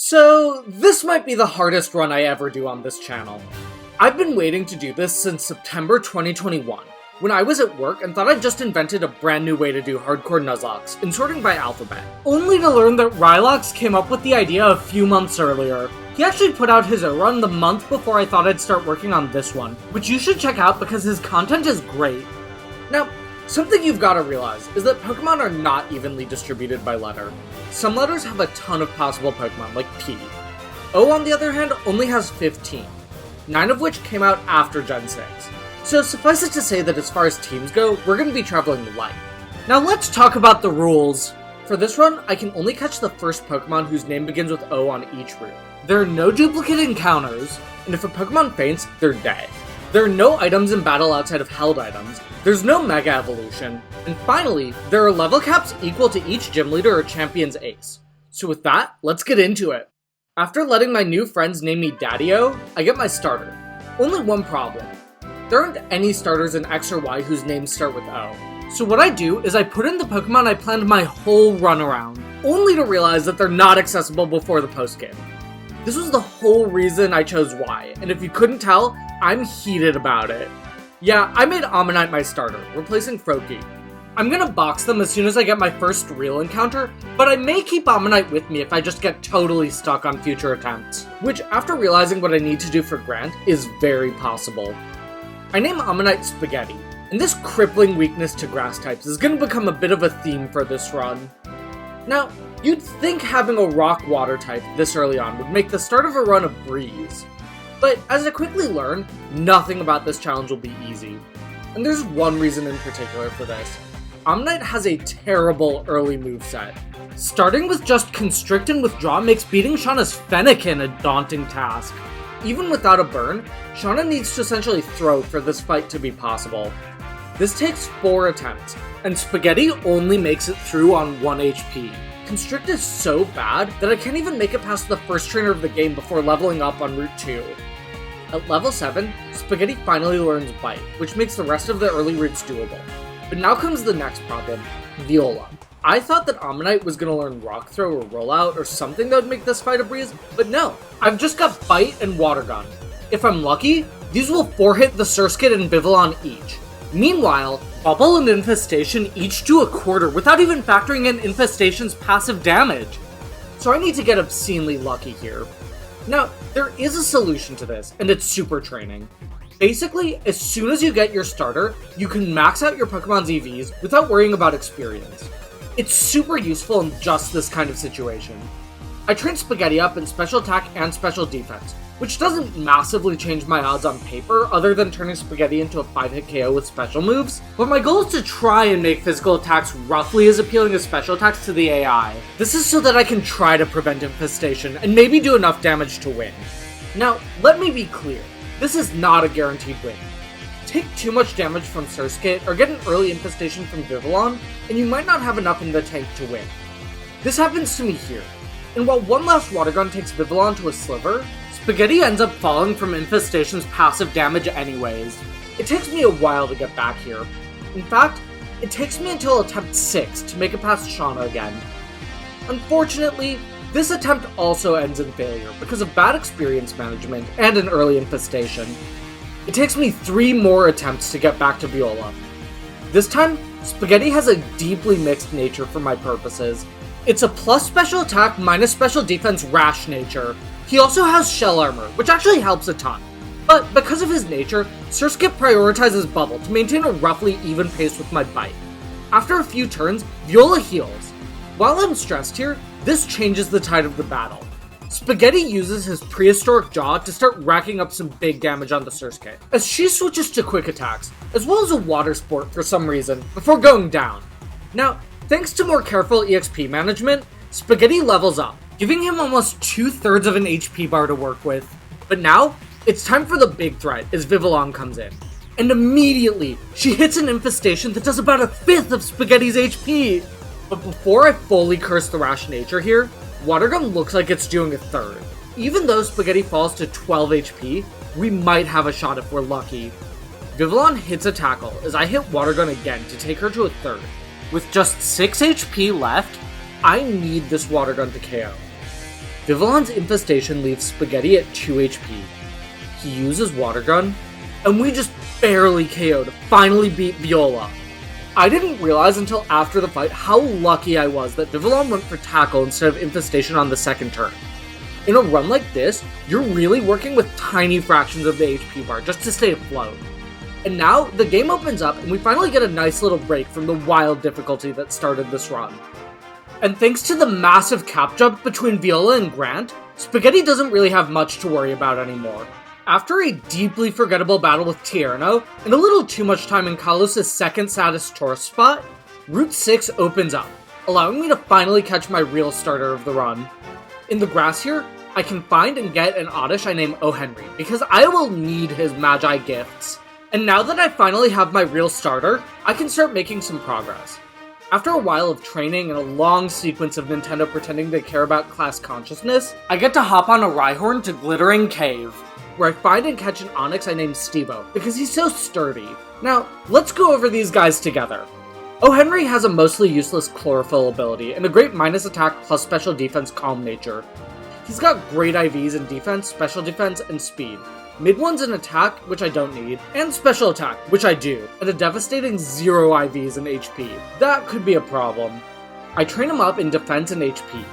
So, this might be the hardest run I ever do on this channel. I've been waiting to do this since September 2021, when I was at work and thought I'd just invented a brand new way to do hardcore Nuzlocks, in sorting by alphabet, only to learn that Rylox came up with the idea a few months earlier. He actually put out his run the month before I thought I'd start working on this one, which you should check out because his content is great. Now, something you've got to realize is that Pokemon are not evenly distributed by letter. Some letters have a ton of possible Pokemon, like P. O, on the other hand, only has 15, 9 of which came out after Gen 6. So suffice it to say that as far as teams go, we're going to be traveling light. Now let's talk about the rules. For this run, I can only catch the first Pokemon whose name begins with O on each route. There are no duplicate encounters, and if a Pokemon faints, they're dead. There are no items in battle outside of held items, there's no Mega Evolution, and finally, there are level caps equal to each gym leader or champion's ace. So with that, let's get into it. After letting my new friends name me Daddy-O, I get my starter. Only one problem. There aren't any starters in X or Y whose names start with O. So what I do is I put in the Pokemon I planned my whole run around, only to realize that they're not accessible before the postgame. This was the whole reason I chose Y, and if you couldn't tell, I'm heated about it. Yeah, I made Ammonite my starter, replacing Forgo. I'm gonna box them as soon as I get my first real encounter, but I may keep Ammonite with me if I just get totally stuck on future attempts, which, after realizing what I need to do for Grant, is very possible. I name Ammonite Spaghetti, and this crippling weakness to grass types is gonna become a bit of a theme for this run. Now, you'd think having a rock-water type this early on would make the start of a run a breeze. But as I quickly learned, nothing about this challenge will be easy. And there's one reason in particular for this. Ammonite has a terrible early moveset. Starting with just Constrict and Withdraw makes beating Shauna's Fennekin a daunting task. Even without a burn, Shauna needs to essentially throw for this fight to be possible. This takes 4 attempts, and Spaghetti only makes it through on 1 HP. Constrict is so bad that I can't even make it past the first trainer of the game before leveling up on Route 2. At level 7, Spaghetti finally learns Bite, which makes the rest of the early routes doable. But now comes the next problem, Viola. I thought that Ammonite was going to learn Rock Throw or Rollout or something that would make this fight a breeze, but no, I've just got Bite and Water Gun. If I'm lucky, these will 4-hit the Surskit and Vivillon each. Meanwhile, Bubble and Infestation each do a quarter without even factoring in Infestation's passive damage. So I need to get obscenely lucky here. Now, there is a solution to this, and it's super training. Basically, as soon as you get your starter, you can max out your Pokemon's EVs without worrying about experience. It's super useful in just this kind of situation. I trained Spaghetti up in Special Attack and Special Defense, which doesn't massively change my odds on paper other than turning Spaghetti into a 5-hit KO with special moves, but my goal is to try and make physical attacks roughly as appealing as special attacks to the AI. This is so that I can try to prevent Infestation and maybe do enough damage to win. Now, let me be clear, this is not a guaranteed win. Take too much damage from Surskit or get an early Infestation from Vivillon, and you might not have enough in the tank to win. This happens to me here, and while one last Water Gun takes Vivillon to a sliver, Spaghetti ends up falling from Infestation's passive damage anyways. It takes me a while to get back here. In fact, it takes me until attempt 6 to make it past Shauna again. Unfortunately, this attempt also ends in failure because of bad experience management and an early Infestation. It takes me 3 more attempts to get back to Viola. This time, Spaghetti has a deeply mixed nature for my purposes. It's a plus special attack minus special defense rash nature. He also has Shell Armor, which actually helps a ton. But because of his nature, Surskit prioritizes Bubble to maintain a roughly even pace with my Bite. After a few turns, Viola heals. While I'm stressed here, this changes the tide of the battle. Spaghetti uses his prehistoric jaw to start racking up some big damage on the Surskit, as she switches to quick attacks, as well as a water sport for some reason, before going down. Now, thanks to more careful EXP management, Spaghetti levels up, giving him almost 2/3 of an HP bar to work with. But now, it's time for the big threat as Vivillon comes in. And immediately, she hits an Infestation that does about 1/5 of Spaghetti's HP! But before I fully curse the rash nature here, Water Gun looks like it's doing 1/3. Even though Spaghetti falls to 12 HP, we might have a shot if we're lucky. Vivillon hits a tackle as I hit Water Gun again to take her to 1/3. With just 6 HP left, I need this Water Gun to KO. Vivillon's infestation leaves Spaghetti at 2 HP. He uses Water Gun, and we just barely KO'd to finally beat Viola. I didn't realize until after the fight how lucky I was that Vivillon went for Tackle instead of Infestation on the second turn. In a run like this, you're really working with tiny fractions of the HP bar just to stay afloat. And now, the game opens up and we finally get a nice little break from the wild difficulty that started this run. And thanks to the massive cap jump between Viola and Grant, Spaghetti doesn't really have much to worry about anymore. After a deeply forgettable battle with Tierno, and a little too much time in Kalos' second saddest tourist spot, Route 6 opens up, allowing me to finally catch my real starter of the run. In the grass here, I can find and get an Oddish I name O. Henry, because I will need his Magi gifts. And now that I finally have my real starter, I can start making some progress. After a while of training and a long sequence of Nintendo pretending they care about class consciousness, I get to hop on a Rhyhorn to Glittering Cave, where I find and catch an Onix I named Stevo, because he's so sturdy. Now, let's go over these guys together. O. Henry has a mostly useless Chlorophyll ability, and a great minus attack plus special defense Calm Nature. He's got great IVs in defense, special defense, and speed. Mid ones in attack, which I don't need, and special attack, which I do, and a devastating 0 IVs in HP. That could be a problem. I train him up in defense and HP.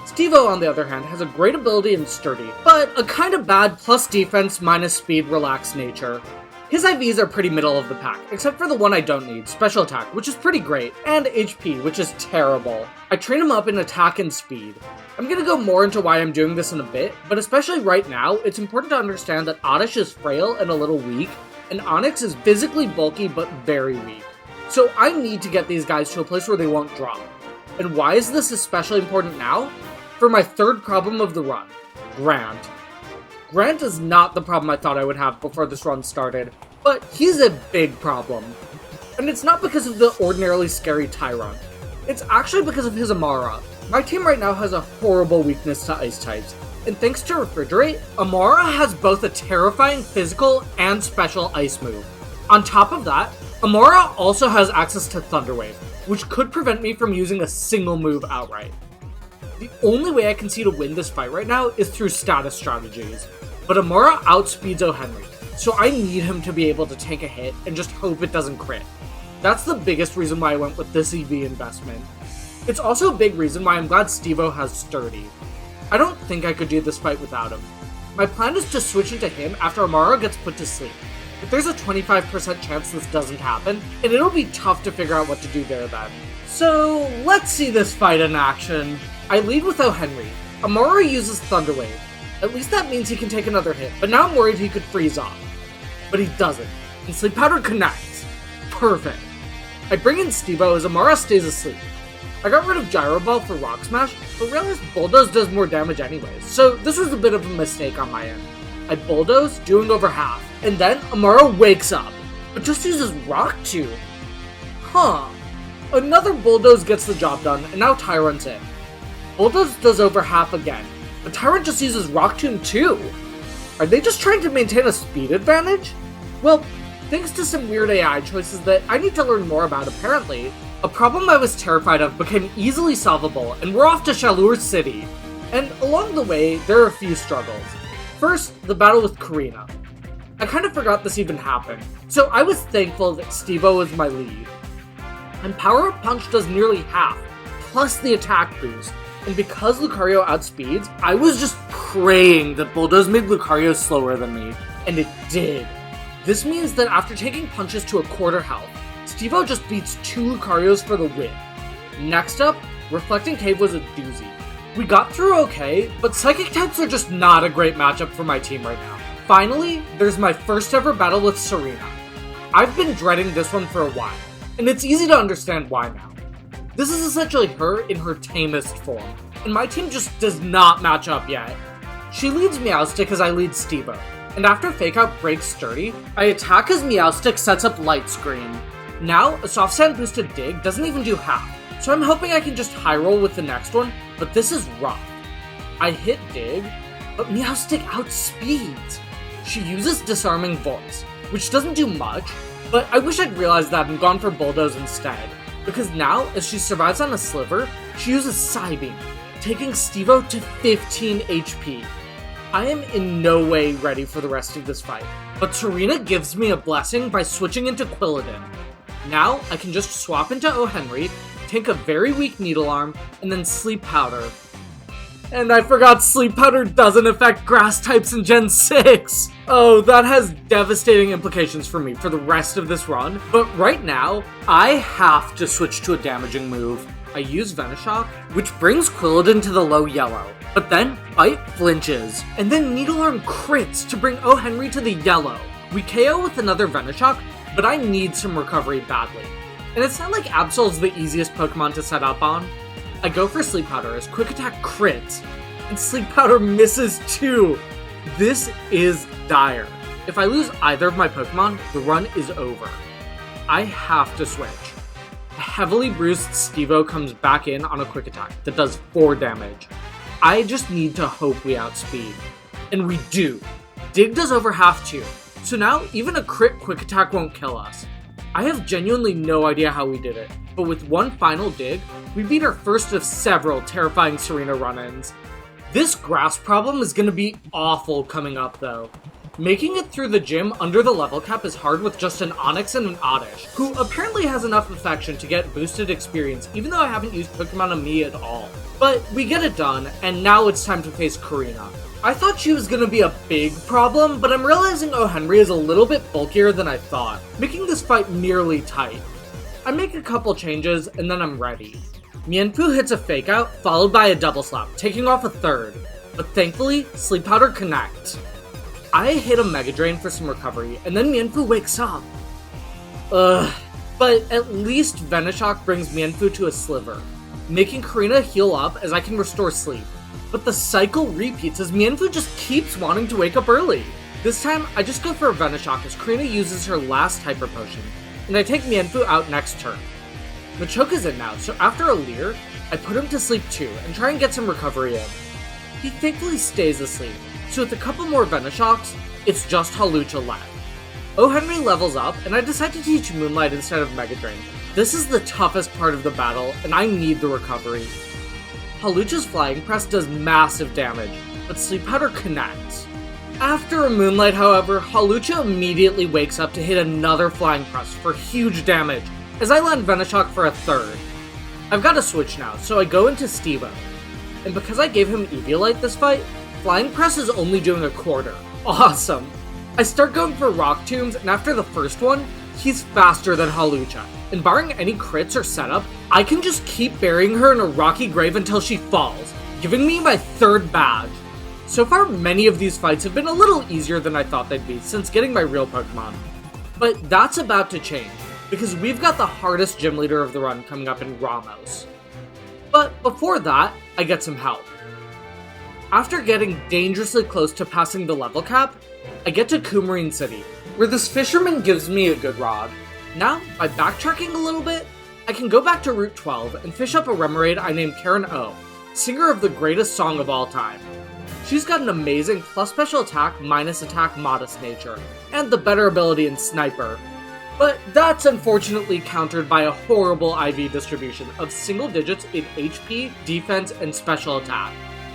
Stevo, on the other hand, has a great ability in sturdy, but a kind of bad plus defense minus speed relaxed nature. His IVs are pretty middle of the pack, except for the one I don't need, special attack, which is pretty great, and HP, which is terrible. I train him up in attack and speed. I'm gonna go more into why I'm doing this in a bit, but especially right now, it's important to understand that Oddish is frail and a little weak, and Onix is physically bulky but very weak. So I need to get these guys to a place where they won't drop. And why is this especially important now? For my third problem of the run, Grant. Grant is not the problem I thought I would have before this run started, but he's a big problem. And it's not because of the ordinarily scary Tyrant. It's actually because of his Amara. My team right now has a horrible weakness to ice types, and thanks to Refrigerate, Amara has both a terrifying physical and special ice move. On top of that, Amara also has access to Thunder Wave, which could prevent me from using a single move outright. The only way I can see to win this fight right now is through status strategies, but Amara outspeeds O. Henry, so I need him to be able to take a hit and just hope it doesn't crit. That's the biggest reason why I went with this EV investment. It's also a big reason why I'm glad Stevo has Sturdy. I don't think I could do this fight without him. My plan is to switch into him after Amara gets put to sleep, but there's a 25% chance this doesn't happen, and it'll be tough to figure out what to do there then. So, let's see this fight in action. I lead with O. Henry. Amara uses Thunder Wave. At least that means he can take another hit, but now I'm worried he could freeze off. But he doesn't, and Sleep Powder connects. Perfect. I bring in Stevo as Amara stays asleep. I got rid of Gyro Ball for Rock Smash, but realized Bulldoze does more damage anyways, so this was a bit of a mistake on my end. I Bulldoze, doing over half, and then Amara wakes up, but just uses Rock Tomb. Huh. Another Bulldoze gets the job done, and now Tyrant's in. Bulldoze does over half again, but Tyrant just uses Rock Tomb too. Are they just trying to maintain a speed advantage? Well, thanks to some weird AI choices that I need to learn more about apparently, a problem I was terrified of became easily solvable, and we're off to Shalour City. And along the way, there are a few struggles. First, the battle with Karina. I kind of forgot this even happened, so I was thankful that Stevo was my lead. And Power Up Punch does nearly half, plus the attack boost, and because Lucario outspeeds, I was just praying that Bulldoze made Lucario slower than me, and it did. This means that after taking punches to a quarter health, Stevo just beats 2 Lucarios for the win. Next up, Reflecting Cave was a doozy. We got through okay, but Psychic types are just not a great matchup for my team right now. Finally, there's my first ever battle with Serena. I've been dreading this one for a while, and it's easy to understand why now. This is essentially her in her tamest form, and my team just does not match up yet. She leads Meowstic as I lead Stevo, and after Fake Out breaks Sturdy, I attack as Meowstic sets up Light Screen. Now, a Soft Sand boosted Dig doesn't even do half, so I'm hoping I can just high roll with the next one, but this is rough. I hit Dig, but Meowstic outspeeds. She uses Disarming Voice, which doesn't do much, but I wish I'd realized that and gone for Bulldoze instead, because now, as she survives on a Sliver, she uses Psybeam. taking Stevo to 15 HP. I am in no way ready for the rest of this fight, but Serena gives me a blessing by switching into Quilladin. Now, I can just swap into O. Henry, take a very weak Needle Arm, and then Sleep Powder. And I forgot Sleep Powder doesn't affect grass types in Gen 6! Oh, that has devastating implications for me for the rest of this run, but right now, I have to switch to a damaging move. I use Venoshock, which brings Quilladin to the low yellow, but then Bite flinches, and then Needle Arm crits to bring O. Henry to the yellow. We KO with another Venoshock, but I need some recovery badly. And it's not like Absol's the easiest Pokemon to set up on. I go for Sleep Powder as Quick Attack crits, and Sleep Powder misses too. This is dire. If I lose either of my Pokemon, the run is over. I have to switch. A heavily bruised Stevo comes back in on a Quick Attack that does 4 damage. I just need to hope we outspeed. And we do. Dig does over half too, so now even a crit Quick Attack won't kill us. I have genuinely no idea how we did it, but with one final dig, we beat our first of several terrifying Serena run-ins. This grass problem is going to be awful coming up though. Making it through the gym under the level cap is hard with just an Onix and an Oddish, who apparently has enough affection to get boosted experience even though I haven't used Pokemon on me at all. But we get it done, and now it's time to face Karina. I thought she was going to be a big problem, but I'm realizing O. Henry is a little bit bulkier than I thought, making this fight nearly tight. I make a couple changes, and then I'm ready. Mienfoo hits a Fake Out, followed by a Double Slap, taking off a third, but thankfully, Sleep Powder connects. I hit a Mega Drain for some recovery, and then Mienfoo wakes up. But at least Venoshock brings Mienfoo to a sliver, making Karina heal up as I can restore sleep. But the cycle repeats as Mienfoo just keeps wanting to wake up early. This time, I just go for a Venoshock as Karina uses her last Hyper Potion, and I take Mienfoo out next turn. Machoke is in now, so after a Leer, I put him to sleep too, and try and get some recovery in. He thankfully stays asleep, so with a couple more Venoshocks, it's just Hawlucha left. O. Henry levels up, and I decide to teach Moonlight instead of Mega Drain. This is the toughest part of the battle, and I need the recovery. Hawlucha's Flying Press does massive damage, but Sleep Powder connects. After a Moonlight, however, Hawlucha immediately wakes up to hit another Flying Press for huge damage, as I land Venoshock for a third. I've got to switch now, so I go into Stevo. And because I gave him Eviolite this fight, Flying Press is only doing a quarter. Awesome! I start going for Rock Tombs, and after the first one, he's faster than Hawlucha. And barring any crits or setup, I can just keep burying her in a rocky grave until she falls, giving me my third badge. So far, many of these fights have been a little easier than I thought they'd be since getting my real Pokemon. But that's about to change, because we've got the hardest gym leader of the run coming up in Ramos. But before that, I get some help. After getting dangerously close to passing the level cap, I get to Coumarine City, where this fisherman gives me a good rod. Now, by backtracking a little bit, I can go back to Route 12 and fish up a Remoraid I named Karen O, singer of the greatest song of all time. She's got an amazing plus special attack, minus attack, modest nature, and the better ability in Sniper. But that's unfortunately countered by a horrible IV distribution of single digits in HP, defense, and special attack.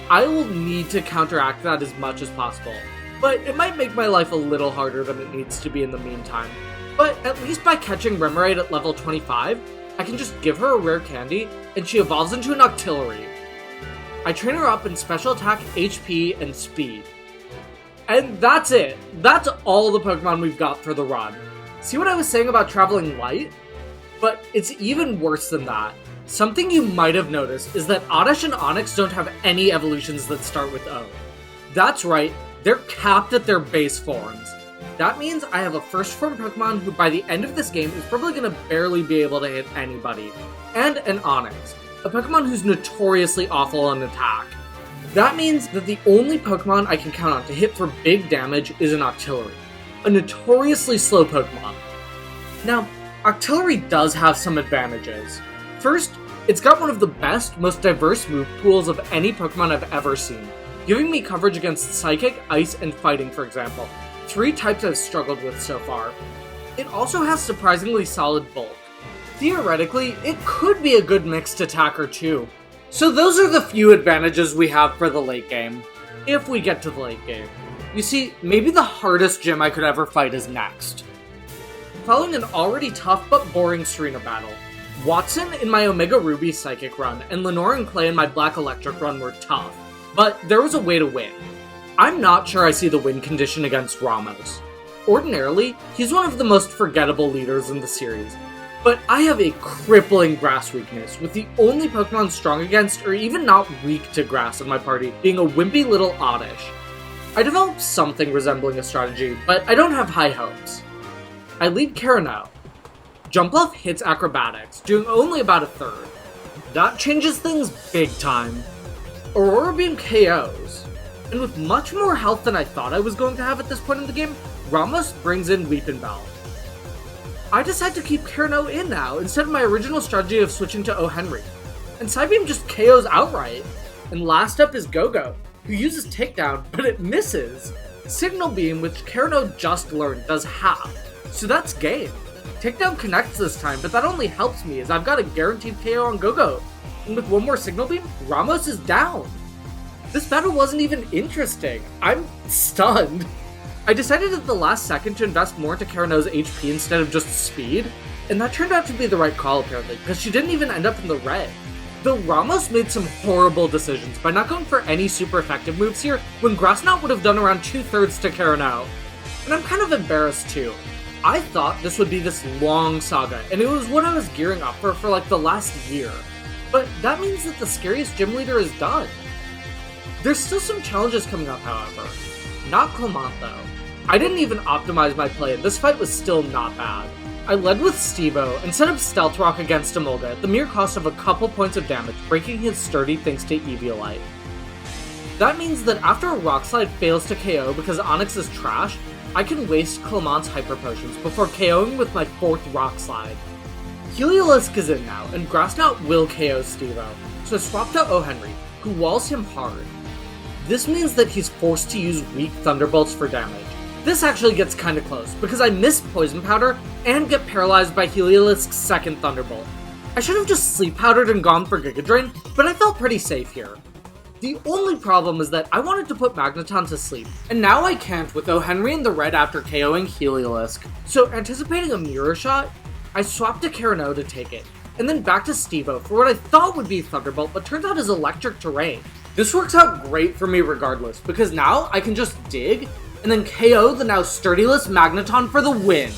I will need to counteract that as much as possible, but it might make my life a little harder than it needs to be in the meantime. But at least by catching Remoraid at level 25, I can just give her a rare candy, and she evolves into an Octillery. I train her up in special attack, HP, and speed. And that's it! That's all the Pokemon we've got for the run. See what I was saying about traveling light? But it's even worse than that. Something you might have noticed is that Oddish and Onix don't have any evolutions that start with O. That's right, they're capped at their base forms. That means I have a first form Pokemon who by the end of this game is probably going to barely be able to hit anybody. And an Onix, a Pokemon who's notoriously awful on attack. That means that the only Pokemon I can count on to hit for big damage is an Octillery, a notoriously slow Pokemon. Now, Octillery does have some advantages. First, it's got one of the best, most diverse move pools of any Pokemon I've ever seen, giving me coverage against Psychic, Ice, and Fighting, for example, 3 types I've struggled with so far. It also has surprisingly solid bulk. Theoretically, it could be a good mixed attacker too. So those are the few advantages we have for the late game, if we get to the late game. You see, maybe the hardest gym I could ever fight is next. Following an already tough but boring Serena battle, Watson in my Omega Ruby Psychic run and Lenore and Clay in my Black Electric run were tough, but there was a way to win. I'm not sure I see the win condition against Ramos. Ordinarily, he's one of the most forgettable leaders in the series, but I have a crippling grass weakness, with the only Pokemon strong against or even not weak to grass in my party being a wimpy little Oddish. I developed something resembling a strategy, but I don't have high hopes. I lead Carano. Jumpluff hits Acrobatics, doing only about a third. That changes things big time. Aurora Beam KOs, and with much more health than I thought I was going to have at this point in the game, Ramos brings in Weepin' Bell. I decide to keep Carano in now, instead of my original strategy of switching to O. Henry. And Psybeam just KOs outright. And last up is Go-Go, who uses Takedown, but it misses. Signal Beam, which Carano just learned, does half. So that's game. Takedown connects this time, but that only helps me as I've got a guaranteed KO on Go-Go. And with one more Signal Beam, Ramos is down. This battle wasn't even interesting. I'm stunned. I decided at the last second to invest more into Carano's HP instead of just speed, and that turned out to be the right call apparently, because she didn't even end up in the red. Though Ramos made some horrible decisions by not going for any super effective moves here, when Grass Knot would have done around 2/3 to Carano. And I'm kind of embarrassed too. I thought this would be this long saga, and it was what I was gearing up for like the last year. But that means that the scariest gym leader is done. There's still some challenges coming up, however. Not Clement though. I didn't even optimize my play, and this fight was still not bad. I led with Stevo and set up Stealth Rock against Emolga at the mere cost of a couple points of damage, breaking his sturdy thanks to Eviolite. That means that after a Rock Slide fails to KO because Onix is trash, I can waste Clement's Hyper Potions before KOing with my 4th Rock Slide. Heliolisk is in now, and Grass Knot will KO Stevo, so I swap to O. Henry, who walls him hard. This means that he's forced to use weak Thunderbolts for damage. This actually gets kinda close, because I miss Poison Powder and get paralyzed by Heliolisk's 2nd Thunderbolt. I should have just Sleep Powdered and gone for Giga Drain, but I felt pretty safe here. The only problem is that I wanted to put Magneton to sleep, and now I can't with O. Henry in the red after KOing Heliolisk. So anticipating a Mirror Shot, I swapped to Carano to take it, and then back to Stevo for what I thought would be Thunderbolt, but turns out is Electric Terrain. This works out great for me regardless, because now I can just dig, and then KO the now sturdyless Magneton for the win.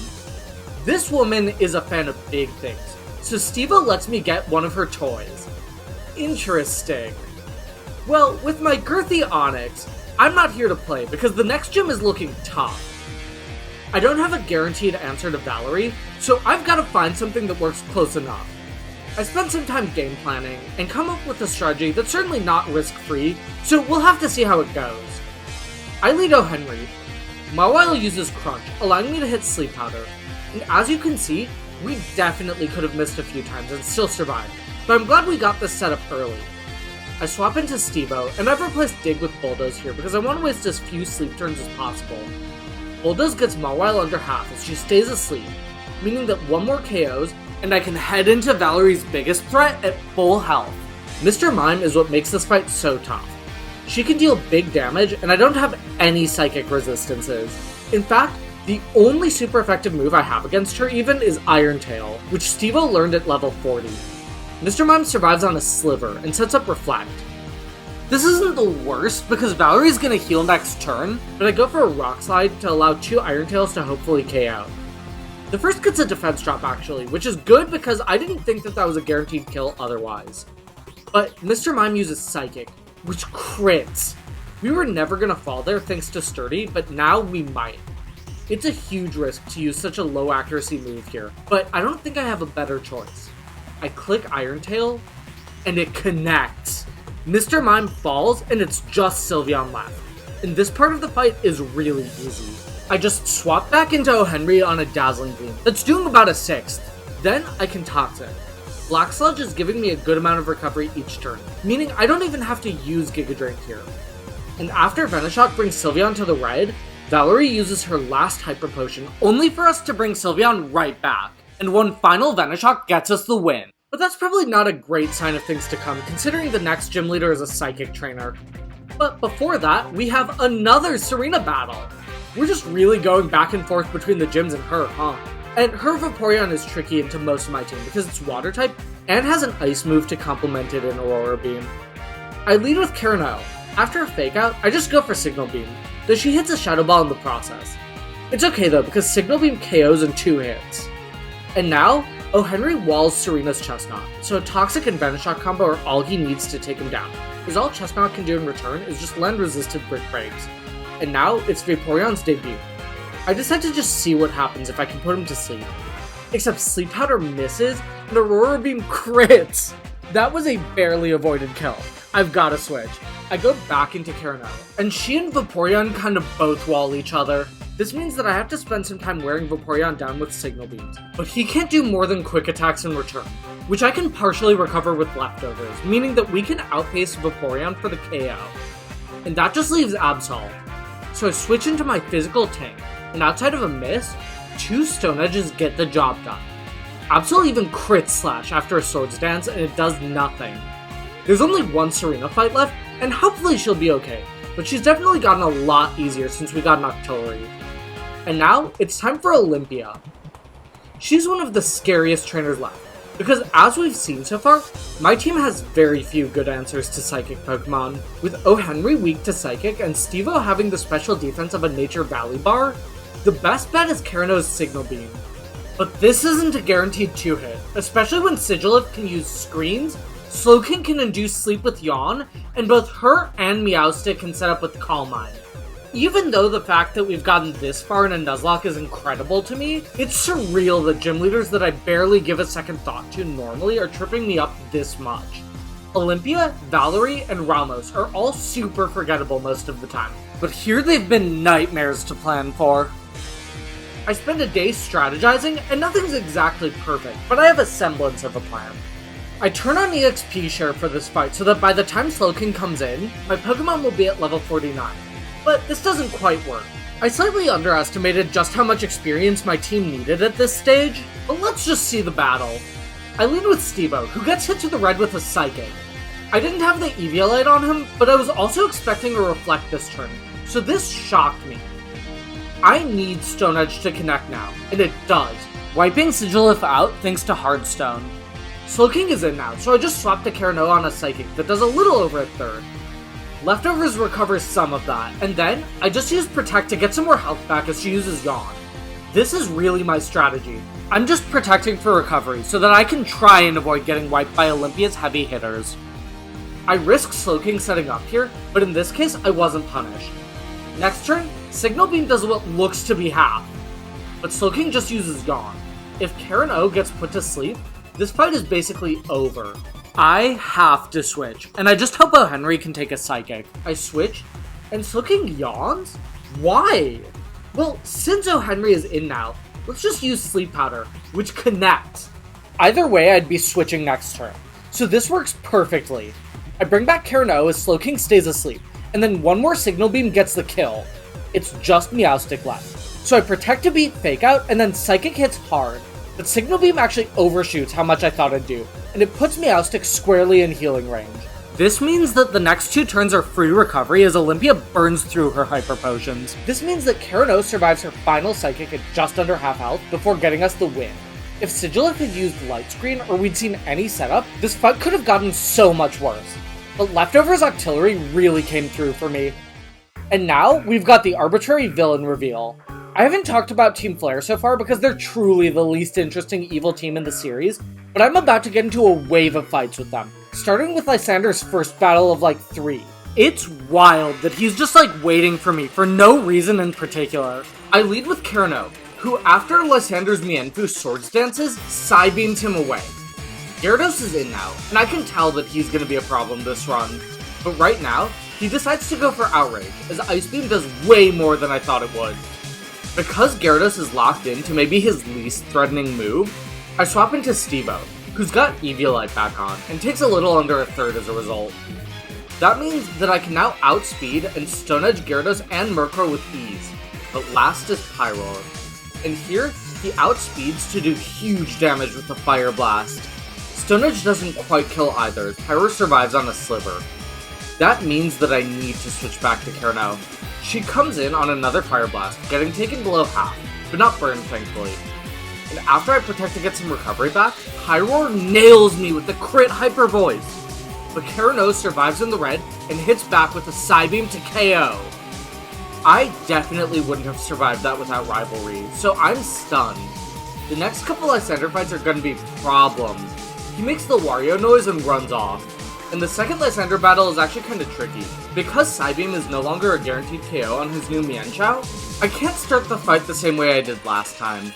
This woman is a fan of big things, so Stevo lets me get one of her toys. Interesting. Well, with my girthy Onix, I'm not here to play because the next gym is looking tough. I don't have a guaranteed answer to Valerie, so I've got to find something that works close enough. I spent some time game planning and come up with a strategy that's certainly not risk-free, so we'll have to see how it goes. I lead O. Henry. Mawile uses Crunch, allowing me to hit Sleep Powder, and as you can see, we definitely could have missed a few times and still survived, but I'm glad we got this set up early. I swap into Stevo, and I've replaced Dig with Bulldoze here because I want to waste as few sleep turns as possible. Bulldoze gets Mawile under half as she stays asleep, meaning that one more KOs, and I can head into Valerie's biggest threat at full health. Mr. Mime is what makes this fight so tough. She can deal big damage, and I don't have any psychic resistances. In fact, the only super effective move I have against her even is Iron Tail, which Stevo learned at level 40. Mr. Mime survives on a Sliver and sets up Reflect. This isn't the worst because Valerie's gonna heal next turn, but I go for a Rock Slide to allow 2 Iron Tails to hopefully KO. The first gets a defense drop actually, which is good because I didn't think that was a guaranteed kill otherwise. But Mr. Mime uses Psychic, which crits. We were never gonna fall there thanks to Sturdy, but now we might. It's a huge risk to use such a low accuracy move here, but I don't think I have a better choice. I click Iron Tail, and it connects. Mr. Mime falls, and it's just Sylveon left. And this part of the fight is really easy. I just swap back into O. Henry on a Dazzling Gleam that's doing about a 6th. Then I can Toxic. Black Sludge is giving me a good amount of recovery each turn, meaning I don't even have to use Giga Drain here. And after Venoshock brings Sylveon to the red, Valerie uses her last Hyper Potion, only for us to bring Sylveon right back. And one final Venoshock gets us the win. But that's probably not a great sign of things to come, considering the next gym leader is a psychic trainer. But before that, we have another Serena battle! We're just really going back and forth between the gyms and her, huh? And her Vaporeon is tricky into most of my team because it's water type and has an ice move to complement it in Aurora Beam. I lead with Carano. After a fake out, I just go for Signal Beam, though she hits a Shadow Ball in the process. It's okay though, because Signal Beam KOs in 2 hits. And now, O. Henry walls Serena's Chestnut, so a Toxic and Venoshock combo are all he needs to take him down, because all Chestnut can do in return is just lend resisted Brick Breaks. And now, it's Vaporeon's debut. I decide to just see what happens if I can put him to sleep. Except Sleep Powder misses, and Aurora Beam crits! That was a barely avoided kill. I've gotta switch. I go back into Carano, and she and Vaporeon kind of both wall each other. This means that I have to spend some time wearing Vaporeon down with Signal Beams, but he can't do more than quick attacks in return, which I can partially recover with leftovers, meaning that we can outpace Vaporeon for the KO. And that just leaves Absol. So I switch into my physical tank, and outside of a miss, 2 Stone Edges get the job done. Absol even crit Slash after a Swords Dance, and it does nothing. There's only one Serena fight left, and hopefully she'll be okay, but she's definitely gotten a lot easier since we got an Octillery. And now, it's time for Olympia. She's one of the scariest trainers left, because as we've seen so far, my team has very few good answers to Psychic Pokemon. With O. Henry weak to Psychic and Steve-O having the special defense of a Nature Valley Bar, the best bet is Carano's Signal Beam. But this isn't a guaranteed 2-hit, especially when Sigilyph can use Screens, Slowking can induce Sleep with Yawn, and both her and Meowstic can set up with Calm Mind. Even though the fact that we've gotten this far in a Nuzlocke is incredible to me, it's surreal that gym leaders that I barely give a second thought to normally are tripping me up this much. Olympia, Valerie, and Ramos are all super forgettable most of the time, but here they've been nightmares to plan for. I spend a day strategizing, and nothing's exactly perfect, but I have a semblance of a plan. I turn on EXP share for this fight so that by the time Slowking comes in, my Pokemon will be at level 49. But this doesn't quite work. I slightly underestimated just how much experience my team needed at this stage, but let's just see the battle. I lead with Steve-O, who gets hit to the red with a Psychic. I didn't have the Eviolite on him, but I was also expecting a Reflect this turn, so this shocked me. I need Stone Edge to connect now, and it does, wiping Sigilyph out thanks to Hardstone. Slowking is in now, so I just swapped a Carano on a Psychic that does a little over a third. Leftovers recovers some of that, and then I just use Protect to get some more health back as she uses Yawn. This is really my strategy. I'm just protecting for recovery so that I can try and avoid getting wiped by Olympia's heavy hitters. I risk Slowking setting up here, but in this case I wasn't punished. Next turn, Signal Beam does what looks to be half, but Slowking just uses Yawn. If Carano gets put to sleep, this fight is basically over. I have to switch, and I just hope O. Henry can take a Psychic. I switch, and Slowking yawns? Why? Well, since O. Henry is in now, let's just use Sleep Powder, which connects. Either way, I'd be switching next turn, so this works perfectly. I bring back Carano as Slowking stays asleep, and then one more Signal Beam gets the kill. It's just Meowstic left. So I Protect to beat Fake Out, and then Psychic hits hard. But Signal Beam actually overshoots how much I thought it'd do, and it puts Meowstic squarely in healing range. This means that the next 2 turns are free recovery as Olympia burns through her Hyper Potions. This means that Carano survives her final Psychic at just under half health before getting us the win. If Sigilyph had used Light Screen or we'd seen any setup, this fight could have gotten so much worse. But Leftovers Octillery really came through for me. And now, we've got the arbitrary villain reveal. I haven't talked about Team Flare so far because they're truly the least interesting evil team in the series, but I'm about to get into a wave of fights with them, starting with Lysander's first battle of like 3. It's wild that he's just like waiting for me for no reason in particular. I lead with Carano, who after Lysander's Mienfoo Swords Dances, Psybeams him away. Gyarados is in now, and I can tell that he's gonna be a problem this run, but right now, he decides to go for Outrage, as Ice Beam does way more than I thought it would. Because Gyarados is locked into maybe his least threatening move, I swap into Steve-O, who's got Eviolite back on, and takes a little under a third as a result. That means that I can now outspeed and Stone Edge Gyarados and Murkrow with ease, but last is Pyroar. And here, he outspeeds to do huge damage with the Fire Blast. Stone Edge doesn't quite kill either, as Pyro survives on a sliver. That means that I need to switch back to Carno. She comes in on another Fire Blast, getting taken below half, but not burned thankfully. And after I protect to get some recovery back, Pyro nails me with the crit Hyper Voice. But Carno survives in the red and hits back with a Psybeam to KO. I definitely wouldn't have survived that without Rivalry, so I'm stunned. The next couple Lysander fights are gonna be problems. He makes the Wario noise and runs off. And the second Lysander battle is actually kinda tricky. Because Psybeam is no longer a guaranteed KO on his new Mienshao, I can't start the fight the same way I did last time.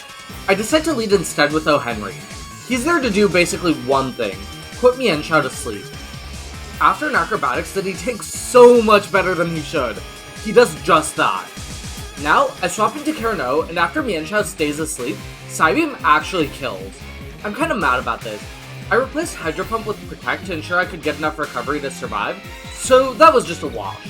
I decide to lead instead with O. Henry. He's there to do basically one thing, put Mienshao to sleep. After an acrobatics that he takes so much better than he should, he does just that. Now, I swap into Carno, and after Mienshao stays asleep, Psybeam actually kills. I'm kinda mad about this. I replaced Hydro Pump with Protect to ensure I could get enough recovery to survive, so that was just a wash.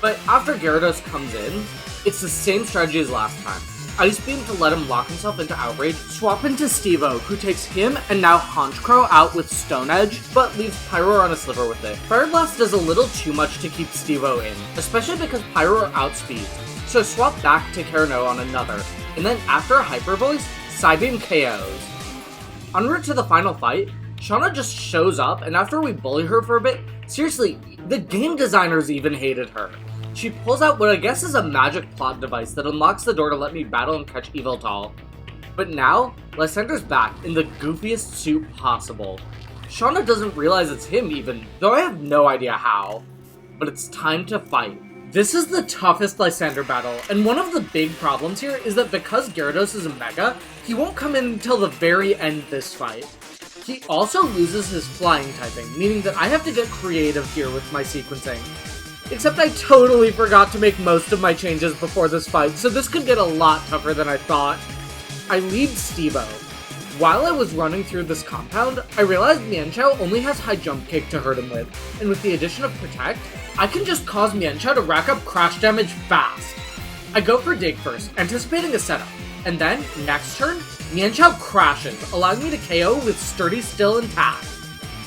But after Gyarados comes in, it's the same strategy as last time. Ice Beam to let him lock himself into Outrage, swap into Steve-O, who takes him and now Honchkrow out with Stone Edge, but leaves Pyro on a sliver with it. Fire Blast does a little too much to keep Steve-O in, especially because Pyro outspeeds, so I swap back to Carno on another, and then after a Hyper Voice, Psybeam KOs. En route to the final fight, Shauna just shows up, and after we bully her for a bit, seriously, the game designers even hated her. She pulls out what I guess is a magic plot device that unlocks the door to let me battle and catch Yveltal. But now, Lysander's back in the goofiest suit possible. Shauna doesn't realize it's him even, though I have no idea how. But it's time to fight. This is the toughest Lysander battle, and one of the big problems here is that because Gyarados is a Mega, he won't come in until the very end this fight. He also loses his flying typing, meaning that I have to get creative here with my sequencing. Except I totally forgot to make most of my changes before this fight, so this could get a lot tougher than I thought. I lead Steve-O. While I was running through this compound, I realized Mienshao only has high jump kick to hurt him with, and with the addition of Protect, I can just cause Mienshao to rack up crash damage fast. I go for Dig first, anticipating a setup, and then, next turn, Mienshao crashes, allowing me to KO with Sturdy still intact.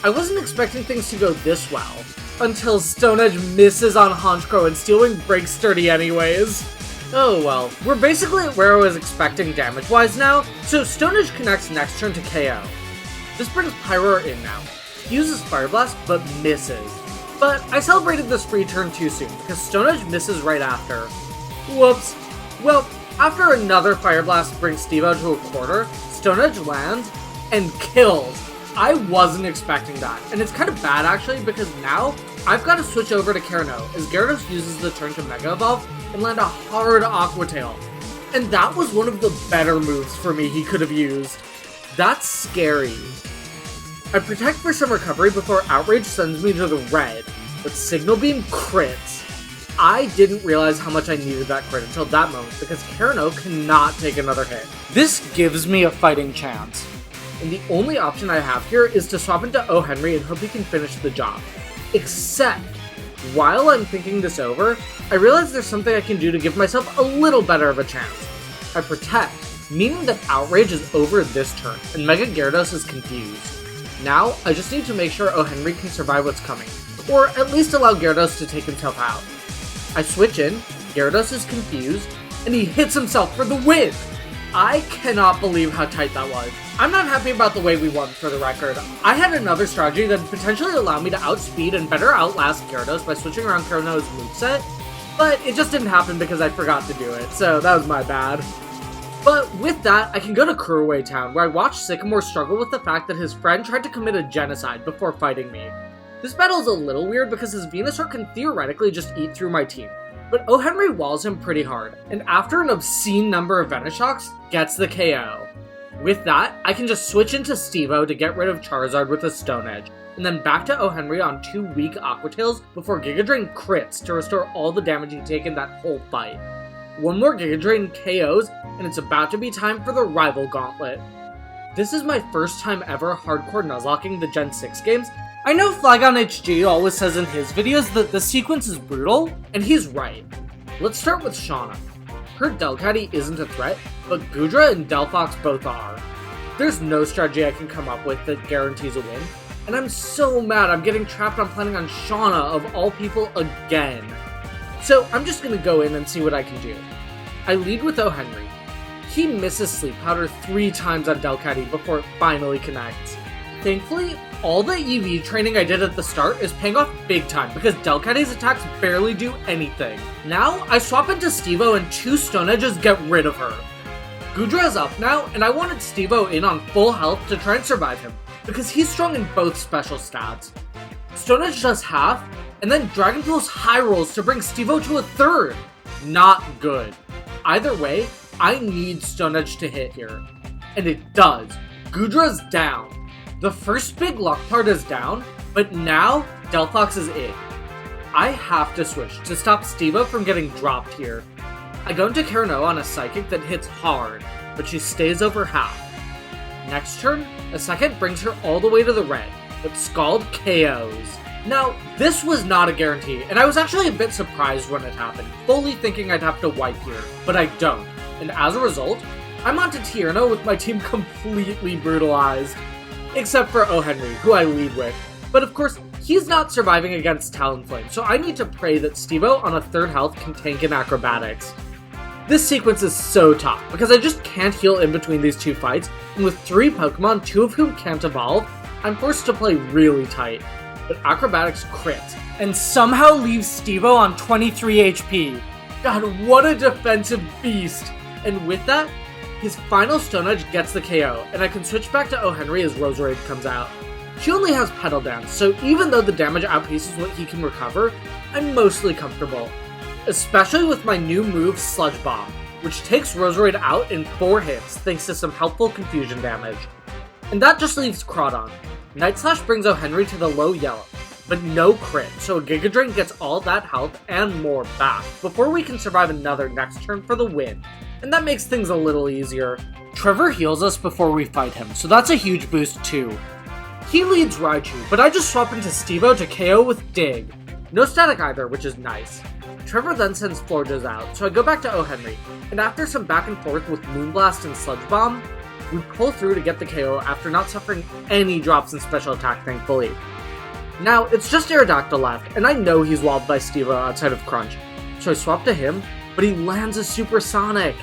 I wasn't expecting things to go this well, until Stone Edge misses on Honchkrow and Steel Wing breaks Sturdy anyways. Oh well, we're basically at where I was expecting damage-wise now, so Stone Edge connects next turn to KO. This brings Pyro in now. He uses Fire Blast, but misses. But I celebrated this free turn too soon, because Stone Edge misses right after. Whoops. Well, after another Fire Blast brings Steve-O to a quarter, Stone Edge lands and kills. I wasn't expecting that, and it's kind of bad actually, because now I've got to switch over to Carno, as Gyarados uses the turn to Mega Evolve and land a hard Aqua Tail. And that was one of the better moves for me he could have used. That's scary. I protect for some recovery before Outrage sends me to the red, but Signal Beam crits. I didn't realize how much I needed that crit until that moment, because Carno cannot take another hit. This gives me a fighting chance. And the only option I have here is to swap into O. Henry and hope he can finish the job. Except, while I'm thinking this over, I realize there's something I can do to give myself a little better of a chance. I Protect, meaning that Outrage is over this turn, and Mega Gyarados is confused. Now, I just need to make sure O. Henry can survive what's coming, or at least allow Gyarados to take himself out. I switch in, Gyarados is confused, and he hits himself for the win! I cannot believe how tight that was. I'm not happy about the way we won, for the record. I had another strategy that would potentially allow me to outspeed and better outlast Gyarados by switching around Carno's moveset, but it just didn't happen because I forgot to do it, so that was my bad. But with that, I can go to Kuruway Town, where I watched Sycamore struggle with the fact that his friend tried to commit a genocide before fighting me. This battle is a little weird because his Venusaur can theoretically just eat through my team, but O. Henry walls him pretty hard, and after an obscene number of Venishocks, gets the KO. With that, I can just switch into Steve-O to get rid of Charizard with a Stone Edge, and then back to O. Henry on 2 weak Aqua Tails before Giga Drain crits to restore all the damage he'd taken that whole fight. One more Giga Drain KOs, and it's about to be time for the Rival Gauntlet. This is my first time ever hardcore nuzlocking the Gen 6 games. I know Flygon HG always says in his videos that the sequence is brutal, and he's right. Let's start with Shauna. Her Delcatty isn't a threat, but Goodra and Delphox both are. There's no strategy I can come up with that guarantees a win, and I'm so mad I'm getting trapped on planning on Shauna of all people again. So I'm just gonna go in and see what I can do. I lead with O. Henry. He misses Sleep Powder 3 times on Delcatty before it finally connects. Thankfully, all the EV training I did at the start is paying off big time because Delcatty's attacks barely do anything. Now, I swap into Steve-O and 2 Stone Edges get rid of her. Goodra's up now, and I wanted Steve-O in on full health to try and survive him, because he's strong in both special stats. Stone Edge does half, and then Dragon Pulse high rolls to bring Steve-O to a 3rd. Not good. Either way, I need Stone Edge to hit here. And it does. Goodra's down. The first big luck part is down, but now Delphox is in. I have to switch to stop Steve-O from getting dropped here. I go into Karen-O on a Psychic that hits hard, but she stays over half. Next turn, a second brings her all the way to the red, but Scald KOs. Now, this was not a guarantee, and I was actually a bit surprised when it happened, fully thinking I'd have to wipe here, but I don't. And as a result, I'm onto Tierno with my team completely brutalized. Except for O. Henry, who I lead with. But of course, he's not surviving against Talonflame, so I need to pray that Steve-O on a 3rd health can tank in Acrobatics. This sequence is so tough, because I just can't heal in between these 2 fights, and with 3 Pokemon, 2 of whom can't evolve, I'm forced to play really tight. But Acrobatics crits, and somehow leaves Steve-O on 23 HP. God, what a defensive beast! And with that, his final Stone Edge gets the KO, and I can switch back to O. Henry as Roserade comes out. She only has Petal Dance, so even though the damage outpaces what he can recover, I'm mostly comfortable. Especially with my new move, Sludge Bomb, which takes Roserade out in 4 hits thanks to some helpful confusion damage. And that just leaves Crawdon. Night Slash brings O. Henry to the low yellow, but no crit, so Giga Drain gets all that health and more back before we can survive another next turn for the win. And that makes things a little easier. Trevor heals us before we fight him, so that's a huge boost too. He leads Raichu, but I just swap into Steve-O to KO with Dig. No static either, which is nice. Trevor then sends Florges out, so I go back to O. Henry, and after some back and forth with Moonblast and Sludge Bomb, we pull through to get the KO after not suffering any drops in special attack, thankfully. Now, it's just Aerodactyl left, and I know he's walled by Steve-O outside of Crunch, so I swap to him, but he lands a Supersonic.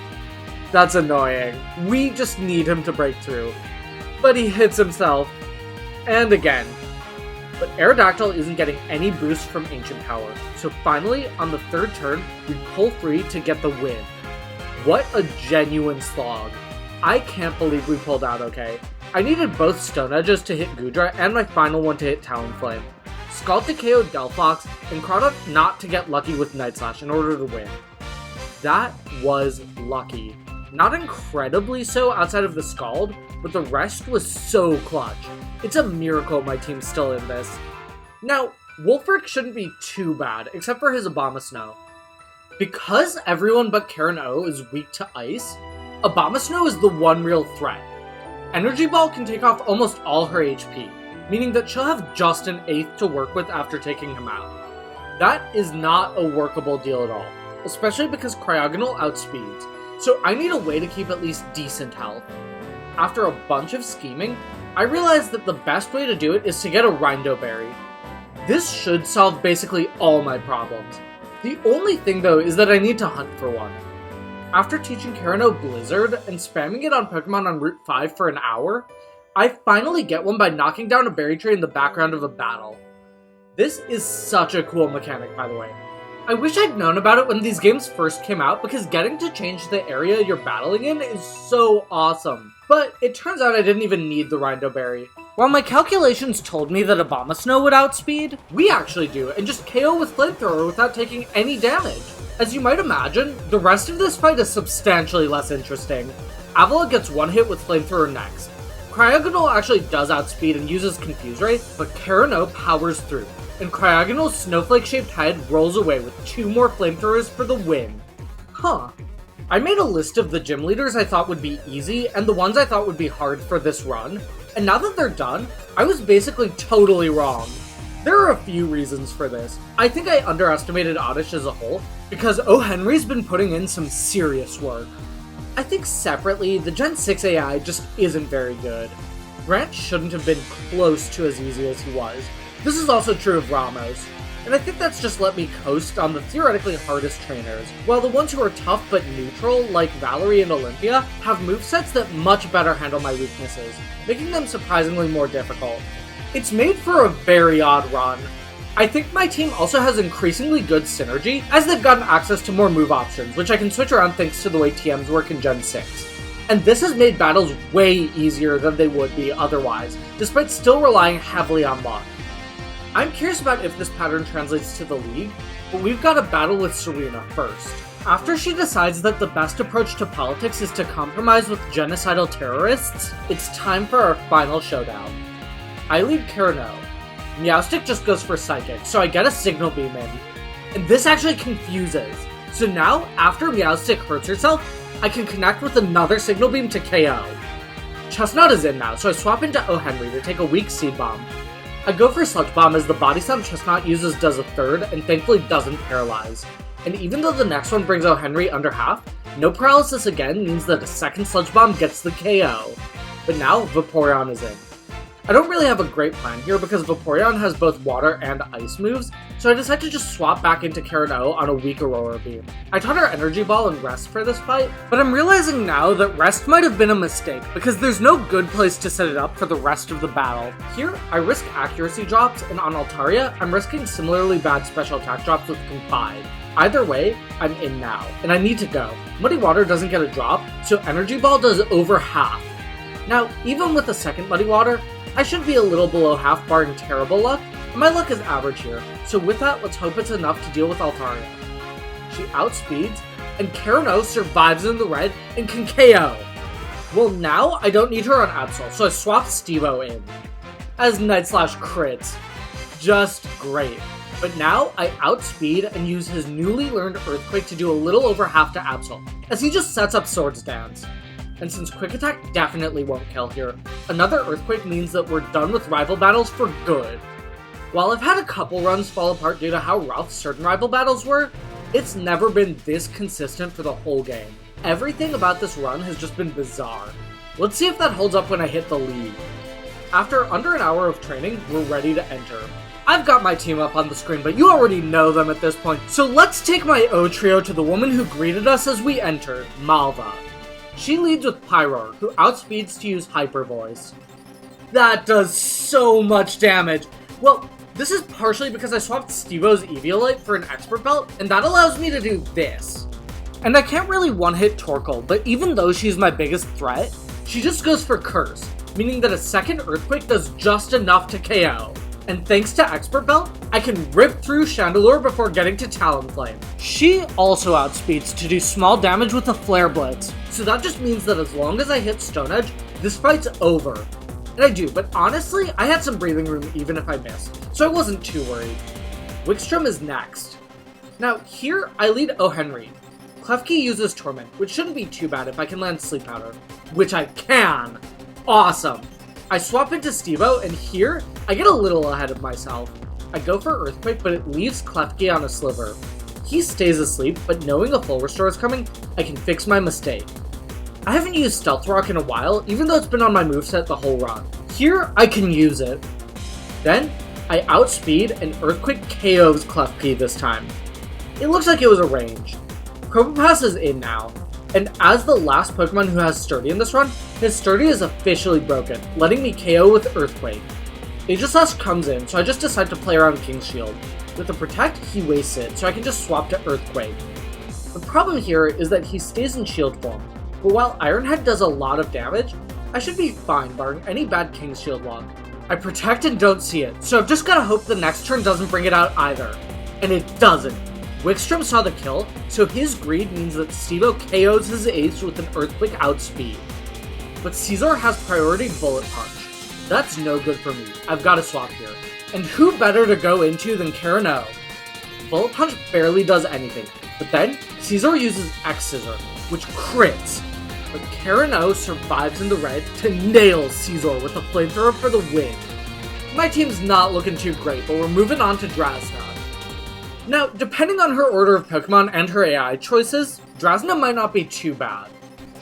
That's annoying. We just need him to break through. But he hits himself. And again. But Aerodactyl isn't getting any boost from Ancient Power, so finally, on the 3rd turn, we pull free to get the win. What a genuine slog. I can't believe we pulled out okay. I needed both Stone Edges to hit Goodra and my final one to hit Talonflame. Scald to KO Delphox, and Crawdon not to get lucky with Night Slash in order to win. That was lucky. Not incredibly so outside of the Scald, but the rest was so clutch. It's a miracle my team's still in this. Now, Wolfric shouldn't be too bad, except for his Abomasnow. Because everyone but Karen-O is weak to Ice, Abomasnow is the one real threat. Energy Ball can take off almost all her HP, meaning that she'll have just an 8th to work with after taking him out. That is not a workable deal at all, especially because Cryogonal outspeeds, so I need a way to keep at least decent health. After a bunch of scheming, I realized that the best way to do it is to get a Rindo Berry. This should solve basically all my problems. The only thing though is that I need to hunt for one. After teaching Karen-O Blizzard and spamming it on Pokemon on Route 5 for an hour, I finally get one by knocking down a berry tree in the background of a battle. This is such a cool mechanic, by the way. I wish I'd known about it when these games first came out because getting to change the area you're battling in is so awesome. But it turns out I didn't even need the Rindo Berry. While my calculations told me that Abomasnow would outspeed, we actually do, and just KO with Flamethrower without taking any damage. As you might imagine, the rest of this fight is substantially less interesting. Avila gets one hit with Flamethrower next. Cryogonal actually does outspeed and uses Confuse Ray, but Karen-O powers through, and Cryogonal's snowflake-shaped head rolls away with 2 more Flamethrowers for the win. Huh. I made a list of the gym leaders I thought would be easy, and the ones I thought would be hard for this run, and now that they're done, I was basically totally wrong. There are a few reasons for this. I think I underestimated Oddish as a whole, because O. Henry's been putting in some serious work. I think separately, the Gen 6 AI just isn't very good. Grant shouldn't have been close to as easy as he was. This is also true of Ramos, and I think that's just let me coast on the theoretically hardest trainers, while the ones who are tough but neutral, like Valerie and Olympia, have movesets that much better handle my weaknesses, making them surprisingly more difficult. It's made for a very odd run. I think my team also has increasingly good synergy, as they've gotten access to more move options, which I can switch around thanks to the way TMs work in Gen 6. And this has made battles way easier than they would be otherwise, despite still relying heavily on luck. I'm curious about if this pattern translates to the league, but we've got a battle with Serena first. After she decides that the best approach to politics is to compromise with genocidal terrorists, it's time for our final showdown. I lead Carano. Meowstic just goes for Psychic, so I get a Signal Beam in. And this actually confuses. So now, after Meowstic hurts herself, I can connect with another Signal Beam to KO. Chestnut is in now, so I swap into O. Henry to take a weak Seed Bomb. I go for Sludge Bomb as the Body Slam Chestnut uses does a third, and thankfully doesn't paralyze. And even though the next one brings O. Henry under half, no paralysis again means that a second Sludge Bomb gets the KO. But now, Vaporeon is in. I don't really have a great plan here because Vaporeon has both water and ice moves, so I decide to just swap back into Carano on a weak Aurora Beam. I taught her Energy Ball and Rest for this fight, but I'm realizing now that Rest might have been a mistake because there's no good place to set it up for the rest of the battle. Here, I risk accuracy drops, and on Altaria, I'm risking similarly bad special attack drops with Confide. Either way, I'm in now, and I need to go. Muddy Water doesn't get a drop, so Energy Ball does over half. Now, even with the second Muddy Water, I should be a little below half barring terrible luck, and my luck is average here, so with that, let's hope it's enough to deal with Altaria. She outspeeds, and Carano survives in the red and can KO. Well, now I don't need her on Absol, so I swap Stevo in. As Night Slash crits. Just great. But now I outspeed and use his newly learned Earthquake to do a little over half to Absol, as he just sets up Swords Dance. And since Quick Attack definitely won't kill here, another Earthquake means that we're done with rival battles for good. While I've had a couple runs fall apart due to how rough certain rival battles were, it's never been this consistent for the whole game. Everything about this run has just been bizarre. Let's see if that holds up when I hit the lead. After under an hour of training, we're ready to enter. I've got my team up on the screen, but you already know them at this point, so let's take my O trio to the woman who greeted us as we entered, Malva. She leads with Pyroar, who outspeeds to use Hyper Voice. That does so much damage! Well, this is partially because I swapped Stevo's Eviolite for an Expert Belt, and that allows me to do this. And I can't really one-hit Torkoal, but even though she's my biggest threat, she just goes for Curse, meaning that a second Earthquake does just enough to KO. And thanks to Expert Belt, I can rip through Chandelure before getting to Talonflame. She also outspeeds to do small damage with a Flare Blitz, so that just means that as long as I hit Stone Edge, this fight's over. And I do, but honestly, I had some breathing room even if I missed, so I wasn't too worried. Wickstrom is next. Now here, I lead O. Henry. Klefki uses Torment, which shouldn't be too bad if I can land Sleep Powder, which I can! Awesome! I swap into Stevo, and here, I get a little ahead of myself. I go for Earthquake, but it leaves Klefki on a sliver. He stays asleep, but knowing a full restore is coming, I can fix my mistake. I haven't used Stealth Rock in a while, even though it's been on my moveset the whole run. Here, I can use it. Then, I outspeed and Earthquake KOs Klefki this time. It looks like it was a range. Probopass is in now, and as the last Pokemon who has Sturdy in this run, his Sturdy is officially broken, letting me KO with Earthquake. Aegislash comes in, so I just decide to play around King's Shield. With the Protect, he wastes it, so I can just swap to Earthquake. The problem here is that he stays in Shield form, but while Iron Head does a lot of damage, I should be fine barring any bad King's Shield luck. I Protect and don't see it, so I've just gotta hope the next turn doesn't bring it out either. And it doesn't. Wickstrom saw the kill, so his greed means that Stevo KOs his ace with an Earthquake outspeed. But Caesar has priority Bullet Punch. That's no good for me. I've got to swap here. And who better to go into than Carano? Bullet Punch barely does anything, but then Caesar uses X-Scissor, which crits. But Carano survives in the red to nail Caesar with a Flamethrower for the win. My team's not looking too great, but we're moving on to Drasna. Now, depending on her order of Pokemon and her AI choices, Drasna might not be too bad.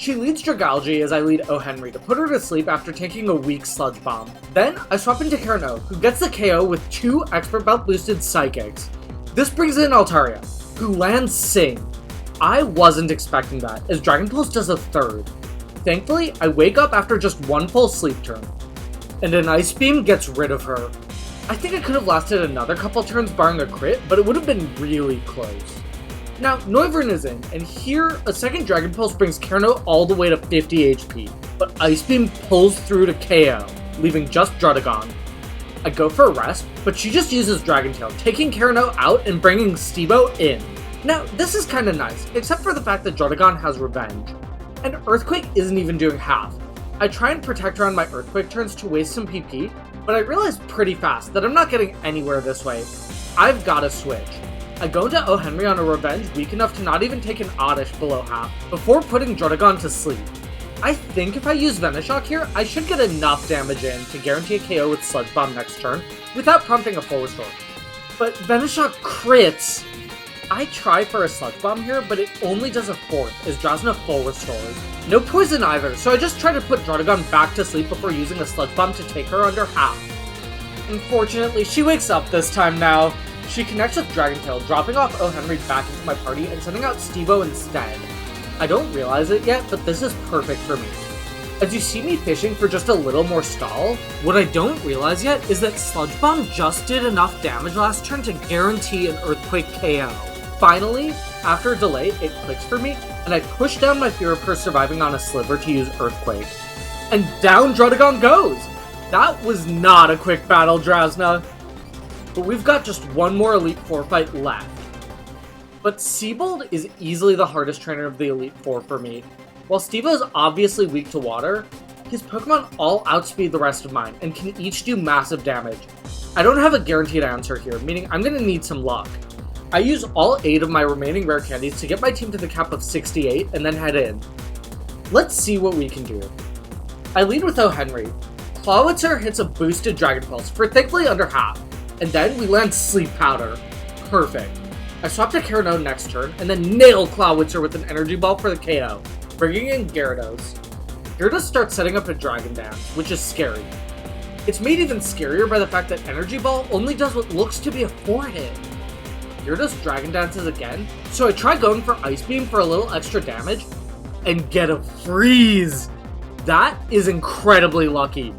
She leads Dragalge as I lead O. Henry to put her to sleep after taking a weak Sludge Bomb. Then, I swap into Carno, who gets the KO with 2 Expert Belt boosted Psychics. This brings in Altaria, who lands Sing. I wasn't expecting that, as Dragon Pulse does a 3rd. Thankfully, I wake up after just 1 full sleep turn, and an Ice Beam gets rid of her. I think I could have lasted another couple turns barring a crit, but it would have been really close. Now, Noivern is in, and here, a second Dragon Pulse brings Carno all the way to 50 HP, but Ice Beam pulls through to KO, leaving just Druddigon. I go for a rest, but she just uses Dragon Tail, taking Carno out and bringing Stevo in. Now, this is kinda nice, except for the fact that Druddigon has Revenge, and Earthquake isn't even doing half. I try and protect her on my Earthquake turns to waste some PP, but I realize pretty fast that I'm not getting anywhere this way. I've gotta switch. I go into O. Henry on a Revenge weak enough to not even take an Oddish below half, before putting Druddigon to sleep. I think if I use Venoshock here, I should get enough damage in to guarantee a KO with Sludge Bomb next turn, without prompting a full restore. But Venoshock crits! I try for a Sludge Bomb here, but it only does a 4th, as Drowsna full restores. No poison either, so I just try to put Druddigon back to sleep before using a Sludge Bomb to take her under half. Unfortunately, she wakes up this time now. She connects with Dragon Tail, dropping off O. Henry back into my party and sending out Stevo instead. I don't realize it yet, but this is perfect for me. As you see me fishing for just a little more stall, what I don't realize yet is that Sludge Bomb just did enough damage last turn to guarantee an Earthquake KO. Finally, after a delay, it clicks for me, and I push down my fear of her surviving on a sliver to use Earthquake. And down Druddigon goes! That was not a quick battle, Drowsna. But we've got just one more Elite Four fight left. But Seabold is easily the hardest trainer of the Elite Four for me. While Stevo is obviously weak to water, his Pokemon all outspeed the rest of mine and can each do massive damage. I don't have a guaranteed answer here, meaning I'm going to need some luck. I use all 8 of my remaining rare candies to get my team to the cap of 68 and then head in. Let's see what we can do. I lead with O. Henry. Clawitzer hits a boosted Dragon Pulse for thankfully under half, and then we land Sleep Powder. Perfect. I swap to Carno next turn, and then nail Clawitzer with an Energy Ball for the KO, bringing in Gyarados. Gyarados starts setting up a Dragon Dance, which is scary. It's made even scarier by the fact that Energy Ball only does what looks to be a 4-hit. Gyarados Dragon Dances again, so I try going for Ice Beam for a little extra damage, and get a Freeze! That is incredibly lucky.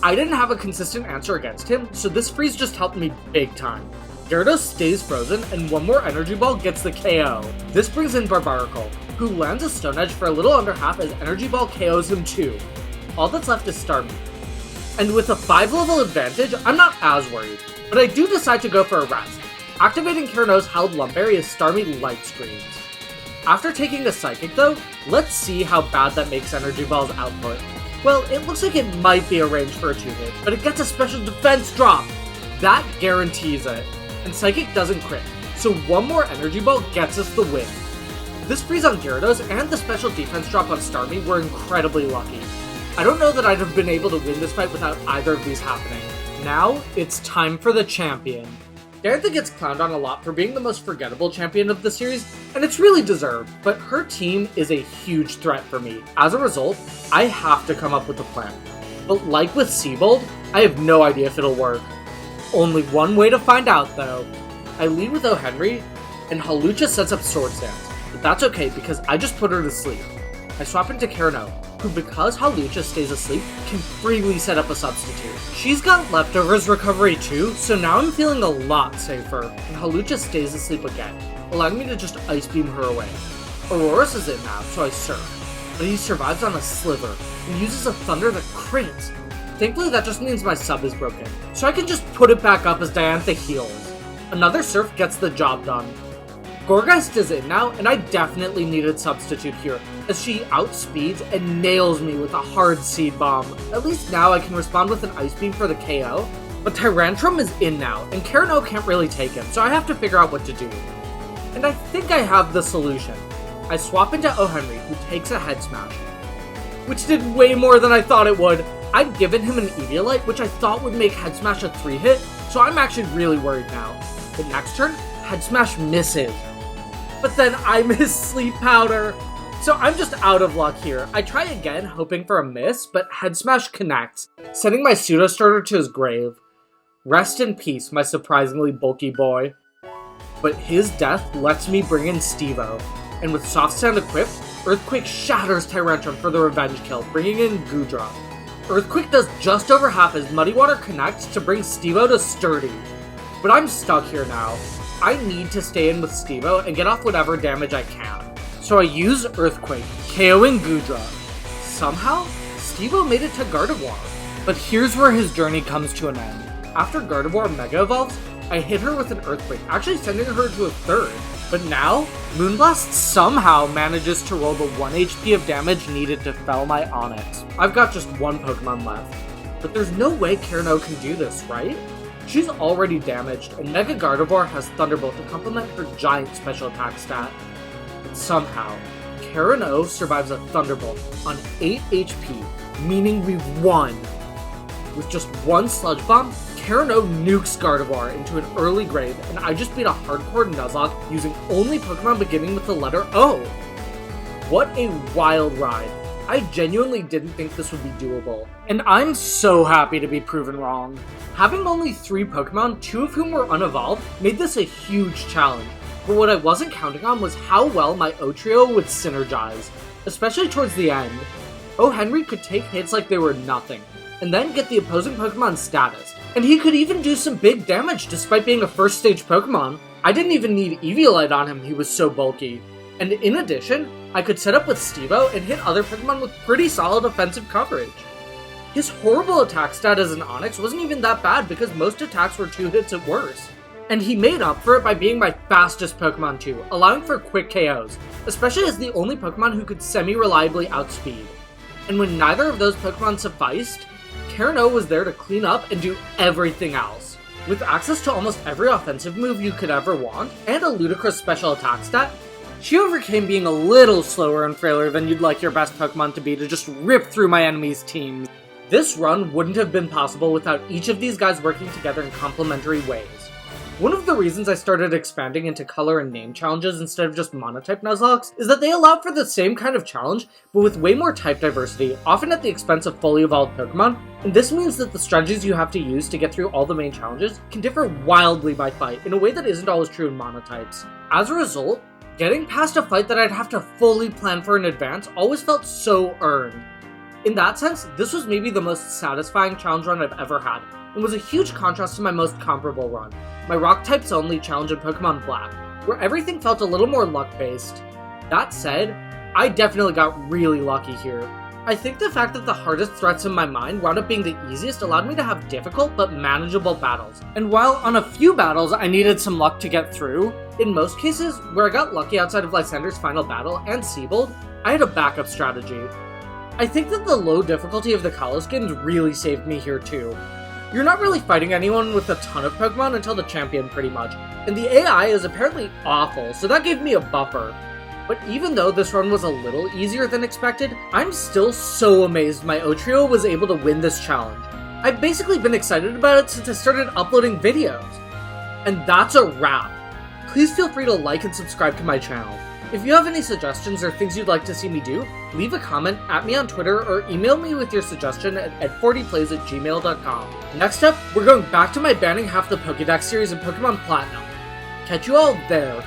I didn't have a consistent answer against him, so this Freeze just helped me big time. Gyarados stays frozen, and one more Energy Ball gets the KO. This brings in Barbaracle, who lands a Stone Edge for a little under half as Energy Ball KOs him too. All that's left is Starmie. And with a 5-level advantage, I'm not as worried, but I do decide to go for a rest. Activating Carno's held Lumberry as Starmie light screens. After taking a Psychic though, let's see how bad that makes Energy Ball's output. Well, it looks like it might be arranged for a 2-hit, but it gets a special defense drop! That guarantees it. And Psychic doesn't crit, so one more Energy Ball gets us the win. This freeze on Gyarados and the special defense drop on Starmie were incredibly lucky. I don't know that I'd have been able to win this fight without either of these happening. Now, it's time for the champion. Diantha gets clowned on a lot for being the most forgettable champion of the series, and it's really deserved, but her team is a huge threat for me. As a result, I have to come up with a plan. But like with Seabold, I have no idea if it'll work. Only one way to find out though. I lead with O. Henry, and Hawlucha sets up Swords Dance, but that's okay because I just put her to sleep. I swap into Carno, who because Hawlucha stays asleep, can freely set up a substitute. She's got Leftovers recovery too, so now I'm feeling a lot safer, and Hawlucha stays asleep again, allowing me to just Ice Beam her away. Aurorus is in now, so I surf, but he survives on a sliver, and uses a Thunder that crits. Thankfully that just means my sub is broken, so I can just put it back up as Diantha heals. Another surf gets the job done. Gourgeist is in now, and I definitely needed Substitute here, as she outspeeds and nails me with a hard Seed Bomb. At least now I can respond with an Ice Beam for the KO, but Tyrantrum is in now, and Carno can't really take him, so I have to figure out what to do. And I think I have the solution. I swap into O. Henry, who takes a Head Smash, which did way more than I thought it would. I'd given him an Eviolite, which I thought would make Head Smash a 3-hit, so I'm actually really worried now. The next turn, Head Smash misses. But then I miss Sleep Powder. So I'm just out of luck here. I try again, hoping for a miss, but Head Smash connects, sending my pseudo starter to his grave. Rest in peace, my surprisingly bulky boy. But his death lets me bring in Steve-O, and with Soft Sand equipped, Earthquake shatters Tyrantrum for the revenge kill, bringing in Goodra. Earthquake does just over half as Muddy Water connects to bring Steve-O to Sturdy. But I'm stuck here now. I need to stay in with Steve-O and get off whatever damage I can. So I use Earthquake, KOing Goodra. Somehow, Steve-O made it to Gardevoir. But here's where his journey comes to an end. After Gardevoir Mega Evolves, I hit her with an Earthquake, actually sending her to a third. But now, Moonblast somehow manages to roll the 1 HP of damage needed to fell my Onix. I've got just one Pokemon left. But there's no way Karen-O can do this, right? She's already damaged, and Mega Gardevoir has Thunderbolt to complement her giant special attack stat. But somehow, Karen-O survives a Thunderbolt on 8 HP, meaning we've won. With just one Sludge Bomb, Karen-O nukes Gardevoir into an early grave, and I just beat a Hardcore Nuzlocke using only Pokemon beginning with the letter O. What a wild ride. I genuinely didn't think this would be doable, and I'm so happy to be proven wrong. Having only 3 Pokemon, 2 of whom were unevolved, made this a huge challenge, but what I wasn't counting on was how well my O trio would synergize, especially towards the end. O Henry could take hits like they were nothing, and then get the opposing Pokemon's status, and he could even do some big damage despite being a first stage Pokemon. I didn't even need Eviolite on him, he was so bulky. And in addition, I could set up with Steve-O and hit other Pokemon with pretty solid offensive coverage. His horrible attack stat as an Onix wasn't even that bad because most attacks were 2 hits at worst. And he made up for it by being my fastest Pokemon too, allowing for quick KOs, especially as the only Pokemon who could semi-reliably outspeed. And when neither of those Pokemon sufficed, Karen-O was there to clean up and do everything else. With access to almost every offensive move you could ever want, and a ludicrous special attack stat, she overcame being a little slower and frailer than you'd like your best Pokemon to be to just rip through my enemy's teams. This run wouldn't have been possible without each of these guys working together in complementary ways. One of the reasons I started expanding into color and name challenges instead of just monotype Nuzlocks is that they allow for the same kind of challenge, but with way more type diversity, often at the expense of fully evolved Pokemon, and this means that the strategies you have to use to get through all the main challenges can differ wildly by fight in a way that isn't always true in monotypes. As a result, getting past a fight that I'd have to fully plan for in advance always felt so earned. In that sense, this was maybe the most satisfying challenge run I've ever had, and was a huge contrast to my most comparable run, my Rock types only challenge in Pokemon Black, where everything felt a little more luck-based. That said, I definitely got really lucky here. I think the fact that the hardest threats in my mind wound up being the easiest allowed me to have difficult but manageable battles. And while on a few battles I needed some luck to get through, in most cases, where I got lucky outside of Lysander's final battle and Seabold, I had a backup strategy. I think that the low difficulty of the Kalos skins really saved me here too. You're not really fighting anyone with a ton of Pokemon until the champion pretty much, and the AI is apparently awful, so that gave me a buffer. But even though this run was a little easier than expected, I'm still so amazed my O trio was able to win this challenge. I've basically been excited about it since I started uploading videos. And that's a wrap. Please feel free to like and subscribe to my channel. If you have any suggestions or things you'd like to see me do, leave a comment, at me on Twitter, or email me with your suggestion at ed40plays@gmail.com. Next up, we're going back to my banning half the Pokédex series in Pokemon Platinum. Catch you all there.